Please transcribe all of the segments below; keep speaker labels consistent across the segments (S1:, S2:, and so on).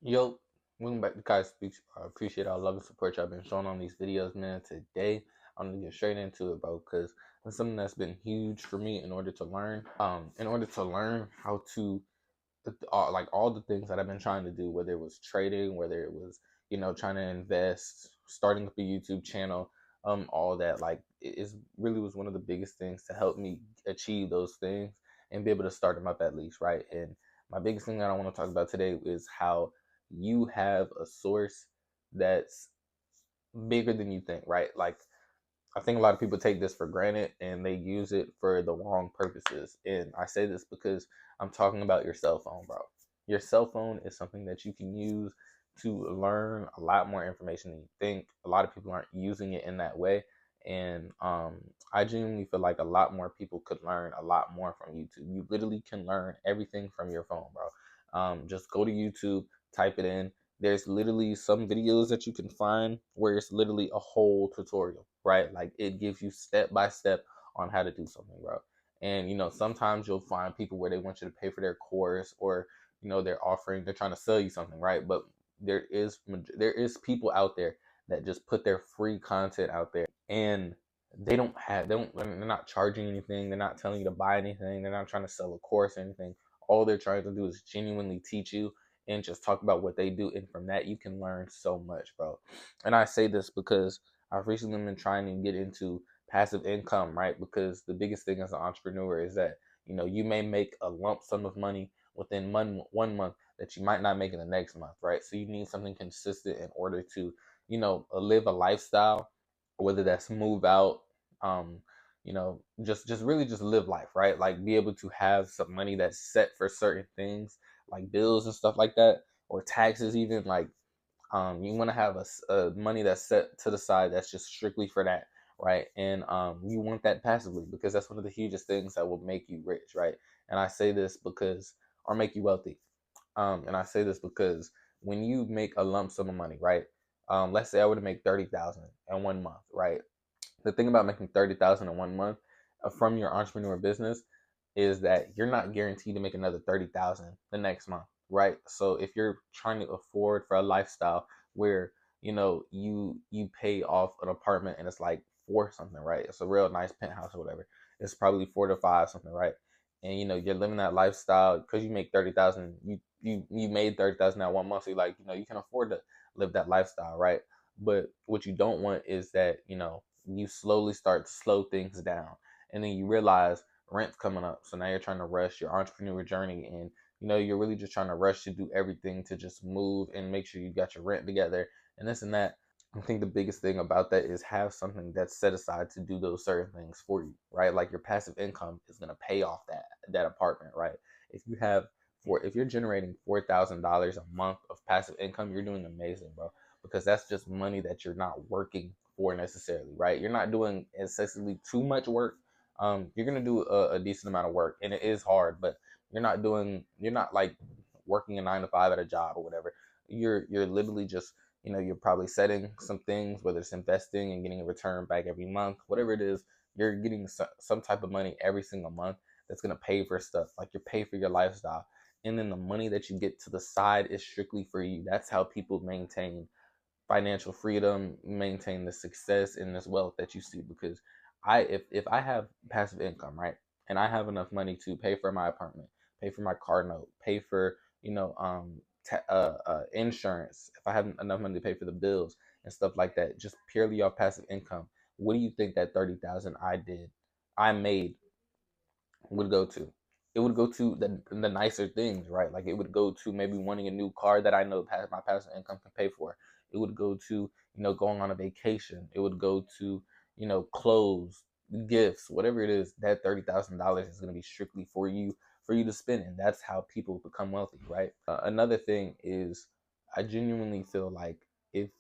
S1: Yo, welcome back to Kai Speaks. I appreciate all love and support y'all been showing on these videos, man. Today, I'm gonna get straight into it, bro, because it's something that's been huge for me in order to learn. In order to learn how to, like all the things that I've been trying to do, whether it was trading, whether it was, trying to invest, starting up a YouTube channel, all that, like, it is really was one of the biggest things to help me achieve those things and be able to start them up at least, right? And my biggest thing that I want to talk about today is how you have a source that's bigger than you think, right? Like, I think a lot of people take this for granted and they use it for the wrong purposes. And I say this because I'm talking about your cell phone, bro. Your cell phone is something that you can use to learn a lot more information than you think. A lot of people aren't using it in that way. And I genuinely feel like a lot more people could learn a lot more from YouTube. You literally can learn everything from your phone, bro. Just go to YouTube, type it in. There's literally some videos that you can find where it's literally a whole tutorial, right? Like it gives you step by step on how to do something, bro. And sometimes you'll find people where they want you to pay for their course, or they're trying to sell you something, right? But there is people out there that just put their free content out there, and they're not charging anything, they're not telling you to buy anything, they're not trying to sell a course or anything. All they're trying to do is genuinely teach you and just talk about what they do, and from that you can learn so much, bro. And I say this because I've recently been trying to get into passive income, right? Because the biggest thing as an entrepreneur is that you may make a lump sum of money within one month that you might not make in the next month, right? So you need something consistent in order to live a lifestyle, whether that's move out, um just really just live life, right? Like be able to have some money that's set for certain things, like bills and stuff like that, or taxes even. Like you want to have a money that's set to the side that's just strictly for that, right? And you want that passively, because that's one of the hugest things that will make you rich, right? And I say this because, or make you wealthy. And I say this because when you make a lump sum of money, right? Let's say I were to make 30,000 in one month, right? The thing about making 30,000 in one month from your entrepreneur business is that you're not guaranteed to make another 30,000 the next month, right? So if you're trying to afford for a lifestyle where you pay off an apartment and it's like four something, right? It's a real nice penthouse or whatever. It's probably 4 to 5 something, right? And you're living that lifestyle because you make 30,000. You made 30,000 that one month, so you're like, you can afford to live that lifestyle, right? But what you don't want is that you slowly start to slow things down, and then you realize rent's coming up. So now you're trying to rush your entrepreneur journey, and you're really just trying to rush to do everything to just move and make sure you got your rent together and this and that. I think the biggest thing about that is have something that's set aside to do those certain things for you, right? Like your passive income is gonna pay off that apartment, right? If you have if you're generating $4,000 a month of passive income, you're doing amazing, bro. Because that's just money that you're not working for necessarily, right? You're not doing excessively too much work. You're gonna do a decent amount of work, and it is hard, but you're not like working a 9 to 5 at a job or whatever. You're literally just you're probably setting some things, whether it's investing and getting a return back every month, whatever it is. You're getting some type of money every single month that's gonna pay for stuff, like you pay for your lifestyle, and then the money that you get to the side is strictly for you. That's how people maintain financial freedom, maintain the success and this wealth that you see. Because if I have passive income, right, and I have enough money to pay for my apartment, pay for my car note, pay for insurance, if I have enough money to pay for the bills and stuff like that, just purely off passive income, what do you think that 30,000 I made would go to? It would go to the nicer things, right? Like it would go to maybe wanting a new car that I know my passive income can pay for. It would go to going on a vacation. It would go to clothes, gifts, whatever it is. That $30,000 is going to be strictly for you to spend, and that's how people become wealthy, right? Another thing is, I genuinely feel like if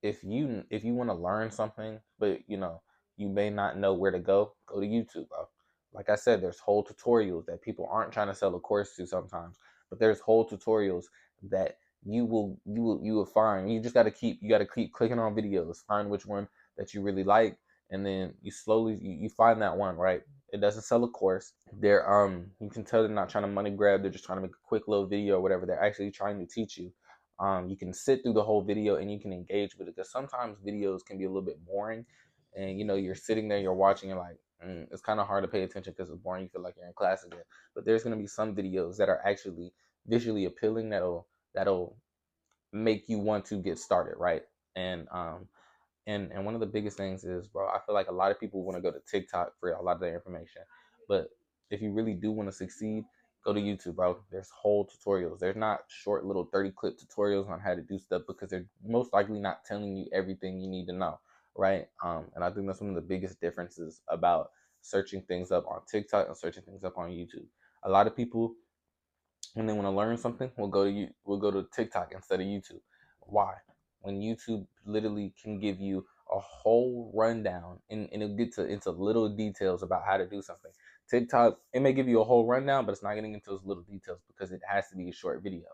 S1: if you want to learn something, but you may not know where to go to YouTube, bro. Like I said, there's whole tutorials that people aren't trying to sell a course to sometimes, but there's whole tutorials that you will find. You got to keep clicking on videos, find which one that you really like, and then you slowly you find that one, right? It doesn't sell a course. They're you can tell they're not trying to money grab. They're just trying to make a quick little video or whatever. They're actually trying to teach you. You can sit through the whole video and you can engage with it, because sometimes videos can be a little bit boring, and you're sitting there, you're watching, you're like, it's kind of hard to pay attention because it's boring. You feel like you're in class again. But there's gonna be some videos that are actually visually appealing, that'll make you want to get started, right? And one of the biggest things is, bro, I feel like a lot of people want to go to TikTok for a lot of their information, but if you really do want to succeed, go to YouTube, bro. There's whole tutorials. There's not short little 30-clip tutorials on how to do stuff, because they're most likely not telling you everything you need to know, right? And I think that's one of the biggest differences about searching things up on TikTok and searching things up on YouTube. A lot of people, when they want to learn something, will go to TikTok instead of YouTube. Why? When YouTube literally can give you a whole rundown, and it'll get into little details about how to do something. TikTok, it may give you a whole rundown, but it's not getting into those little details because it has to be a short video.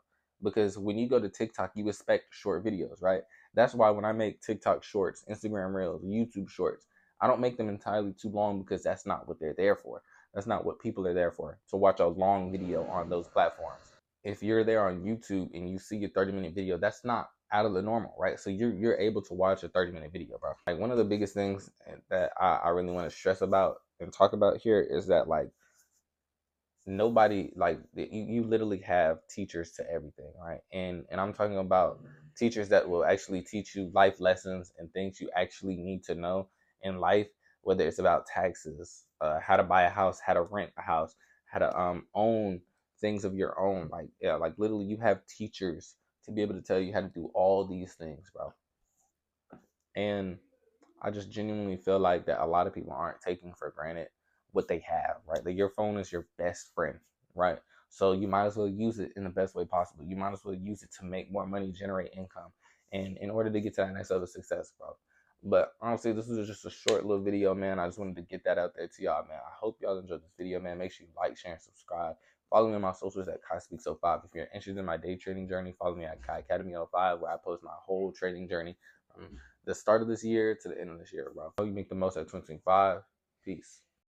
S1: Because when you go to TikTok, you expect short videos, right? That's why when I make TikTok shorts, Instagram reels, YouTube shorts, I don't make them entirely too long, because that's not what they're there for. That's not what people are there for, to watch a long video on those platforms. If you're there on YouTube and you see a 30-minute video, that's not out of the normal, right? So you're able to watch a 30-minute video, bro. Like, one of the biggest things that I really want to stress about and talk about here is that, like, nobody, like, you literally have teachers to everything, right? And I'm talking about teachers that will actually teach you life lessons and things you actually need to know in life, whether it's about taxes, how to buy a house, how to rent a house, how to own things of your own. Like, yeah, like, literally you have teachers to be able to tell you how to do all these things, bro. And I just genuinely feel like that a lot of people aren't taking for granted what they have, right? Like, your phone is your best friend, right? So you might as well use it in the best way possible. You might as well use it to make more money, generate income, and in order to get to that next level of success, bro. But honestly, this was just a short little video, man. I just wanted to get that out there to y'all, man. I hope y'all enjoyed this video, man. Make sure you like, share, and subscribe. Follow me on my socials at Kai Speaks 05. If you're interested in my day trading journey, follow me at Kai Academy 05, where I post my whole trading journey from the start of this year to the end of this year, bro. You make the most at 2025. Peace.